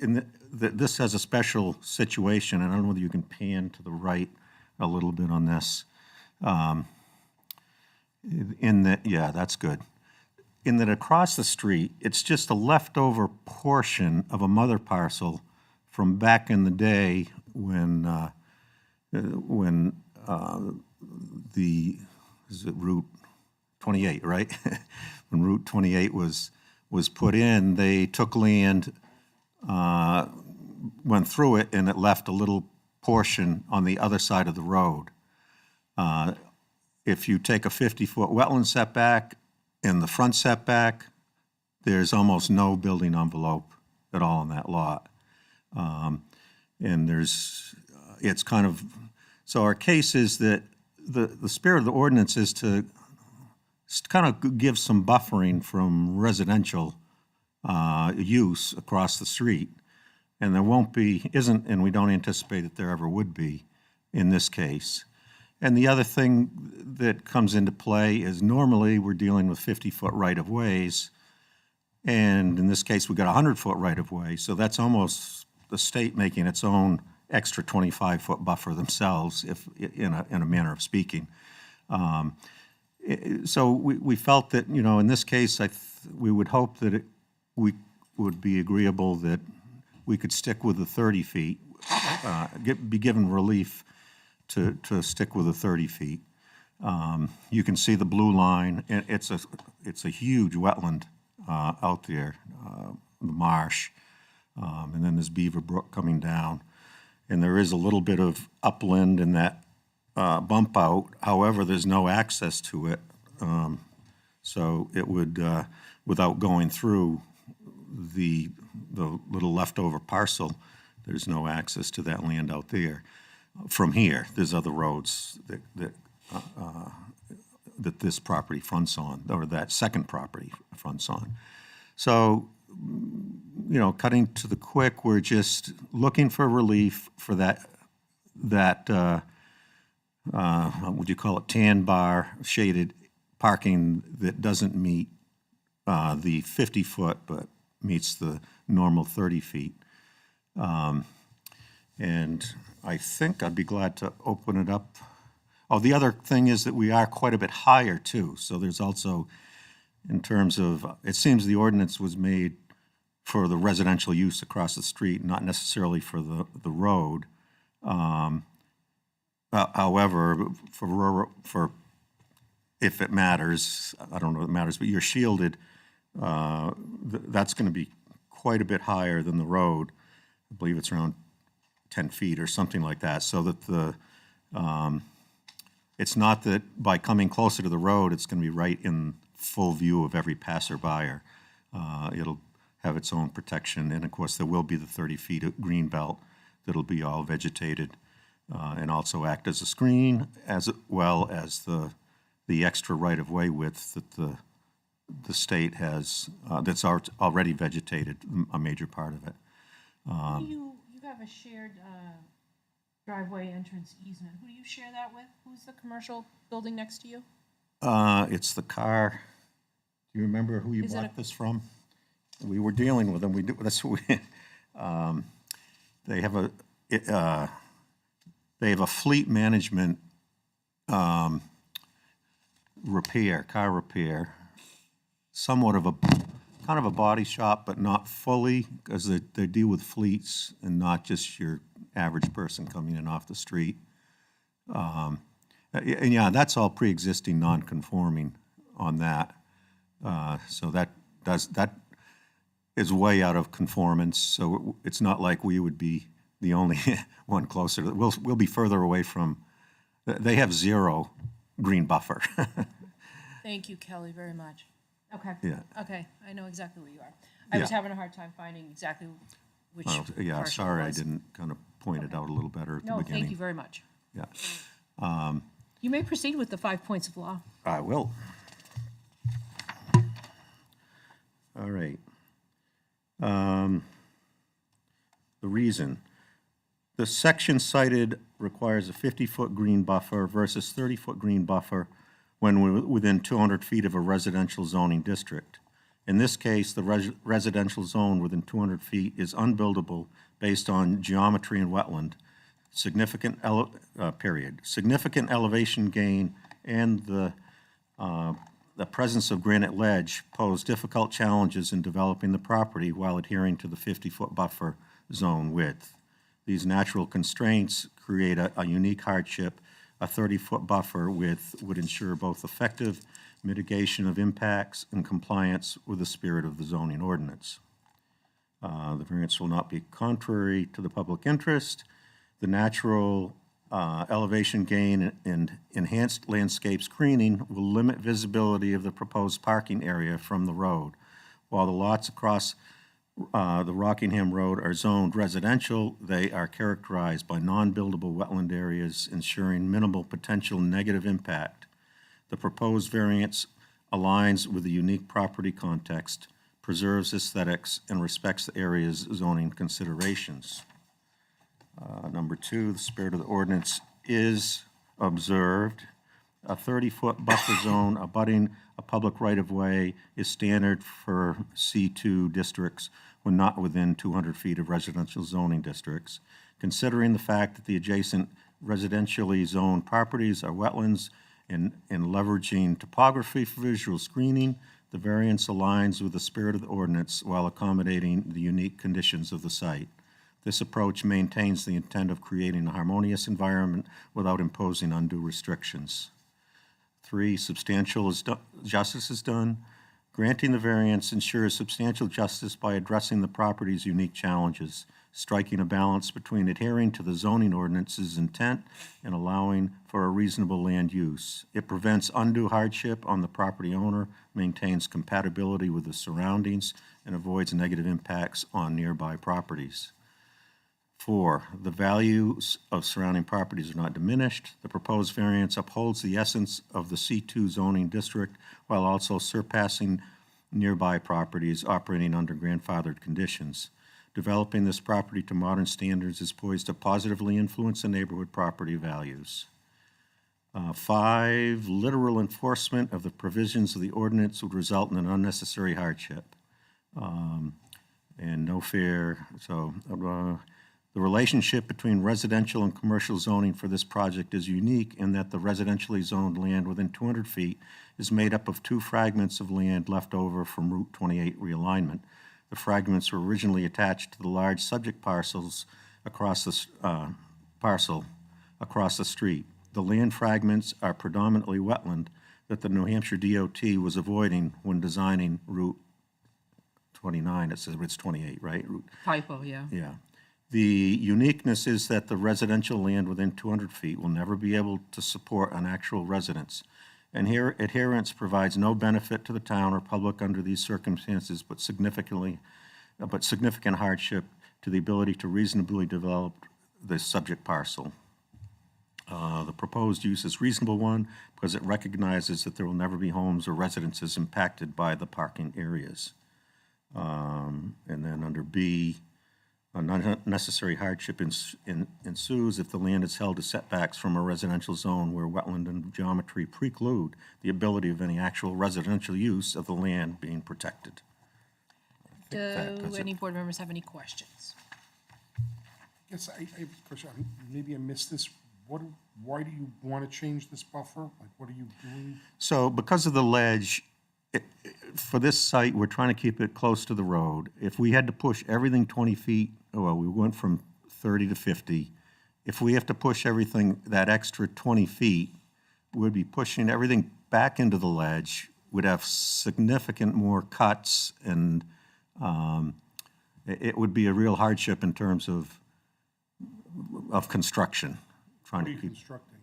that this has a special situation, and I don't know whether you can pan to the right a little bit on this. In that, yeah, that's good. In that across the street, it's just a leftover portion of a mother parcel from back in the day when is it Route 28, right? When Route 28 was was put in, they took land, went through it, and it left a little portion on the other side of the road. If you take a 50-foot wetland setback and the front setback, there's almost no building envelope at all on that lot. And there's, it's kind of, so our case is that the spirit of the ordinance is to kind of give some buffering from residential use across the street. And there won't be, isn't, and we don't anticipate that there ever would be in this case. And the other thing that comes into play is normally we're dealing with 50-foot right-of-ways. And in this case, we got a 100-foot right-of-way. So that's almost the state making its own extra 25-foot buffer themselves, if in a manner of speaking. So we felt that, you know, in this case, we would hope that we would be agreeable that we could stick with the 30 feet, be given relief to stick with the 30 feet. You can see the blue line, and it's a huge wetland out there, the marsh, and then there's Beaver Brook coming down. And there is a little bit of upland in that bump out. However, there's no access to it. So it would, without going through the little leftover parcel, there's no access to that land out there. From here, there's other roads that this property fronts on, or that second property fronts on. So, you know, cutting to the quick, we're just looking for relief for that what would you call it, tan bar shaded parking that doesn't meet the 50-foot, but meets the normal 30 feet. And I think I'd be glad to open it up. Oh, the other thing is that we are quite a bit higher too. So there's also, in terms of, it seems the ordinance was made for the residential use across the street, not necessarily for the road. However, for if it matters, I don't know if it matters, but you're shielded, that's going to be quite a bit higher than the road. I believe it's around 10 feet or something like that, so that it's not that by coming closer to the road, it's going to be right in full view of every passerby. It'll have its own protection, and of course, there will be the 30 feet of green belt that'll be all vegetated and also act as a screen, as well as the extra right-of-way width that the state has, that's already vegetated, a major part of it. You have a shared driveway entrance easement. Who do you share that with? Who's the commercial building next to you? It's the car. Do you remember who you Is it bought a- this from? We were dealing with them. That's what we, they have a fleet management car repair, somewhat of a kind of a body shop, but not fully, because they deal with fleets and not just your average person coming in off the street. And yeah, that's all pre-existing non-conforming on that. So that is way out of conformance. So it's not like we would be the only one closer. We'll be further away from. They have zero green buffer. Thank you, Kelly, very much. Okay. Yeah. Okay, I know exactly where you are. I was Yeah. having a hard time finding exactly which Well, yeah, parcel it sorry I was. didn't kind of point it out a little better at the No, beginning. thank you very much. Yeah, You may proceed with the 5 points of law. I will. All right. The reason. The section cited requires a 50-foot green buffer versus 30-foot green buffer when we're within 200 feet of a residential zoning district. In this case, the residential zone within 200 feet is unbuildable based on geometry and wetland, significant elevation gain, and the presence of granite ledge pose difficult challenges in developing the property while adhering to the 50-foot buffer zone width. These natural constraints create a unique hardship A 30-foot buffer would ensure both effective mitigation of impacts and compliance with the spirit of the zoning ordinance. The variance will not be contrary to the public interest. The natural elevation gain and enhanced landscape screening will limit visibility of the proposed parking area from the road. While the lots across the Rockingham Road are zoned residential, they are characterized by non-buildable wetland areas, ensuring minimal potential negative impact. The proposed variance aligns with the unique property context, preserves aesthetics, and respects the area's zoning considerations. Number 2, the spirit of the ordinance is observed. A 30-foot buffer zone abutting a public right-of-way is standard for C2 districts when not within 200 feet of residential zoning districts. Considering the fact that the adjacent residentially zoned properties are wetlands and leveraging topography for visual screening, the variance aligns with the spirit of the ordinance while accommodating the unique conditions of the site. This approach maintains the intent of creating a harmonious environment without imposing undue restrictions. 3, substantial justice is done. Granting the variance ensures substantial justice by addressing the property's unique challenges, striking a balance between adhering to the zoning ordinance's intent and allowing for a reasonable land use. It prevents undue hardship on the property owner, maintains compatibility with the surroundings, and avoids negative impacts on nearby properties. 4, the values of surrounding properties are not diminished. The proposed variance upholds the essence of the C2 zoning district while also surpassing nearby properties operating under grandfathered conditions. Developing this property to modern standards is poised to positively influence the neighborhood property values. 5, literal enforcement of the provisions of the ordinance would result in an unnecessary hardship. And no fair, the relationship between residential and commercial zoning for this project is unique in that the residentially zoned land within 200 feet is made up of 2 fragments of land left over from Route 28 realignment. The fragments were originally attached to the large subject parcels across the street. The land fragments are predominantly wetland that the New Hampshire DOT was avoiding when designing Route 29. It says it's 28, right? Typo, yeah. Yeah. The uniqueness is that the residential land within 200 feet will never be able to support an actual residence. And here, adherence provides no benefit to the town or public under these circumstances, but significant hardship to the ability to reasonably develop the subject parcel. The proposed use is reasonable one because it recognizes that there will never be homes or residences impacted by the parking areas. And then under B, unnecessary hardship ensues if the land is held to setbacks from a residential zone where wetland and geometry preclude the ability of any actual residential use of the land being protected. Do that's any it. board members have any questions? Yes, I have a question. Maybe I missed this. Why do you want to change this buffer? Like, what are you doing? So because of the ledge, for this site, we're trying to keep it close to the road. If we had to push everything 20 feet, well, we went from 30 to 50. If we have to push everything that extra 20 feet, we'd be pushing everything back into the ledge. We'd have significant more cuts, and it would be a real hardship in terms of construction, trying What are to you keep. constructing?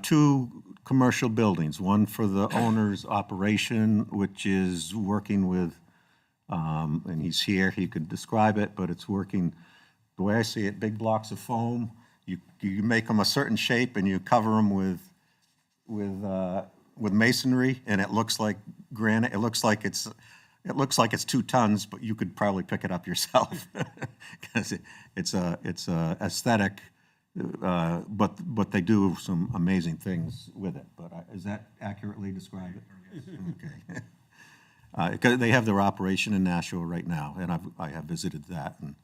2 commercial buildings, one for the owner's operation, which is working with, and he's here, he could describe it, but it's working, the way I see it, big blocks of foam. You make them a certain shape and you cover them with masonry, and it looks like granite. It looks like it's 2 tons, but you could probably pick it up yourself because it's a aesthetic. But they do some amazing things with it. But is that accurately described? Okay. Because they have their operation in Nashua right now, and I have visited that, and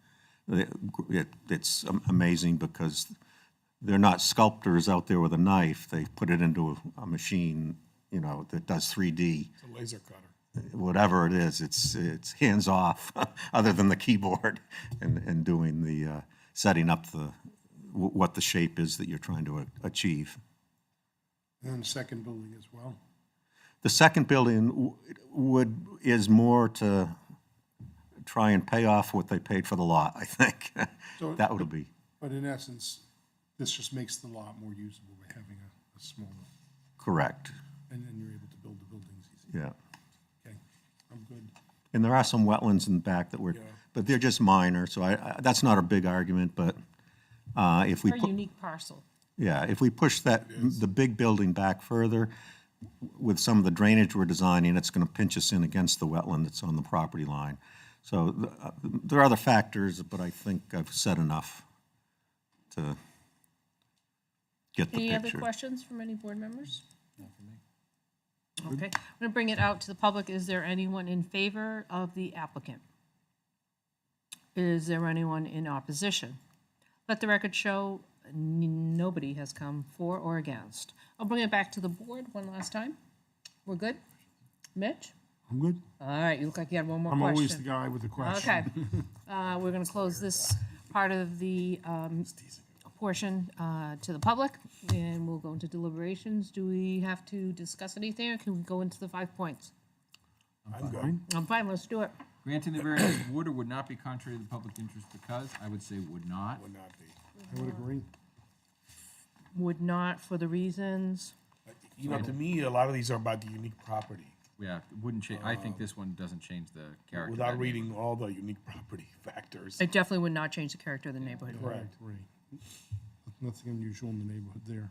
it's amazing because they're not sculptors out there with a knife. They put it into a machine, that does 3D. It's a laser cutter. Whatever it is, it's hands off, other than the keyboard and doing the setting up what the shape is that you're trying to achieve. And then the second building as well. The second building is more to try and pay off what they paid for the lot, I think. So- That would be, But in essence, this just makes the lot more usable by having a smaller, correct, and then you're able to build the buildings easier. yeah. Okay, I'm good. And there are some wetlands in the back that were, but they're just minor, so that's not a big argument, but if we Very put, unique parcel. yeah, if we push the big building back further, with some of the drainage we're designing, it's gonna pinch us in against the wetland that's on the property line. So there are other factors, but I think I've said enough to get the Any other picture. questions from any board members? Okay, I'm going to bring it out to the public. Is there anyone in favor of the applicant? Is there anyone in opposition? Let the record show nobody has come for or against. I'll bring it back to the board one last time. We're good? Mitch? I'm good. All right, you look like you had one more I'm question. always the guy with the question. Okay. We're going to close this part of the portion to the public, and we'll go into deliberations. Do we have to discuss anything, or can we go into the 5 points? I'm good. I'm fine, let's do it. Granting the variance would or would not be contrary to the public interest because, I would say would not. Would not be. I would agree. Would not for the reasons, You know, to me, a lot of these are about the unique property, Yeah, wouldn't change, I think this one doesn't change the character. of without that reading all the unique property factors. it definitely would not change the character of the neighborhood. Correct. Right. Nothing unusual in the neighborhood there.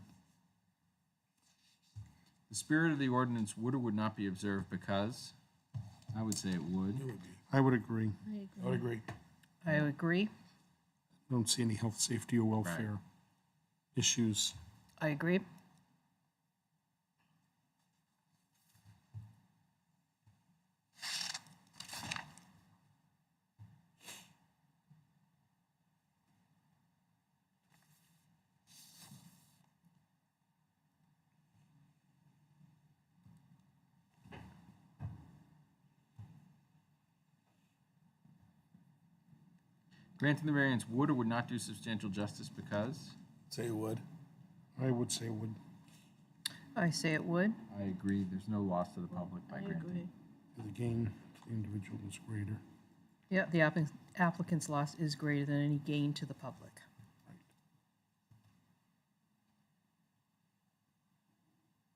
The spirit of the ordinance would or would not be observed because, I would say it would. It would be. I would agree. I would agree. I agree, Don't see any health, safety, or welfare issues. I agree. Granting the variance would or would not do substantial justice because, Say it would. I would say would. I say it would. I agree, there's no loss to the public by granting. The gain to the individual is greater. Yeah, the applicant's loss is greater than any gain to the public.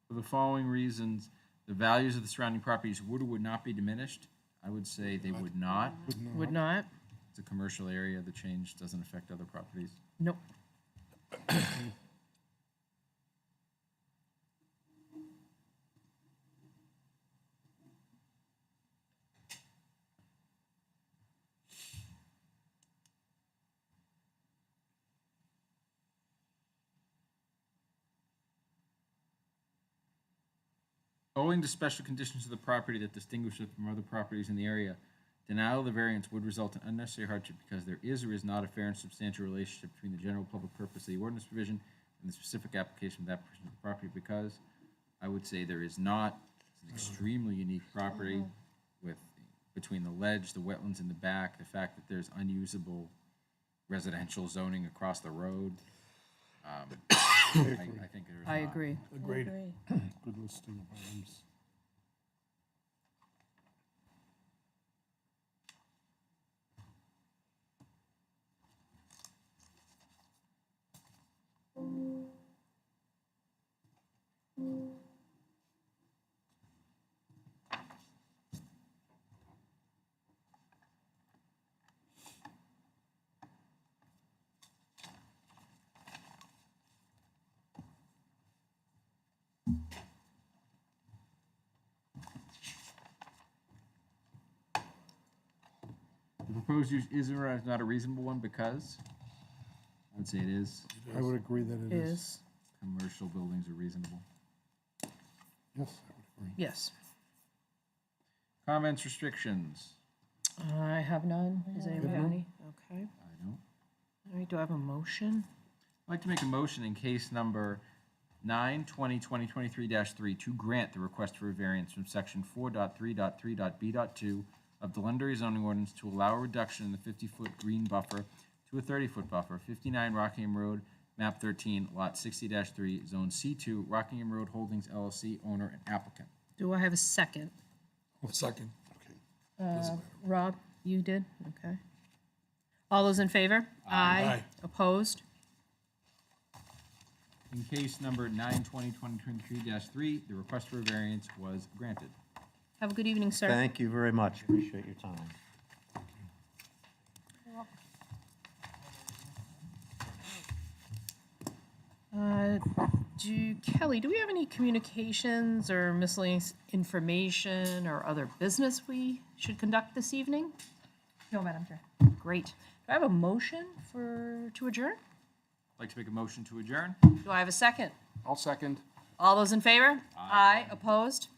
For the following reasons, the values of the surrounding properties would or would not be diminished. I would say they would not. Would not? It's a commercial area, the change doesn't affect other properties. Nope. Owing to special conditions of the property that distinguish it from other properties in the area, denial of the variance would result in unnecessary hardship because there is or is not a fair and substantial relationship between the general public purpose of the ordinance provision and the specific application of that portion of the property because I would say there is not. It's an extremely unique property with, between the ledge, the wetlands in the back, the fact that there's unusable residential zoning across the road. I think there's I not. agree. Agreed. Good listing of items. The proposed use is or is not a reasonable one because, I would say it is. I would agree that it is. Is, Commercial buildings are reasonable. Yes, I would agree. yes. Comments, restrictions? I have none. Does anyone have any? Okay. I don't. All right, do I have a motion? I'd like to make a motion in case number 9/20/2023-3 to grant the request for a variance from section 4.3.3.b.2 of the Londonderry zoning ordinance to allow a reduction in the 50-foot green buffer to a 30-foot buffer, 59 Rockingham Road, map 13, lot 60-3, zone C2, Rockingham Road Holdings LLC, owner and applicant. Do I have a second? Second. Rob, you did? Okay. All those in favor? Aye. Opposed? In case number 9/20/2023-3, the request for a variance was granted. Have a good evening, sir. Thank you very much. Appreciate your time. Kelly, do we have any communications or miscellaneous information or other business we should conduct this evening? No, Madam Chair. Great. Do I have a motion to adjourn? I'd like to make a motion to adjourn. Do I have a second? I'll second. All those in favor? Aye. Opposed?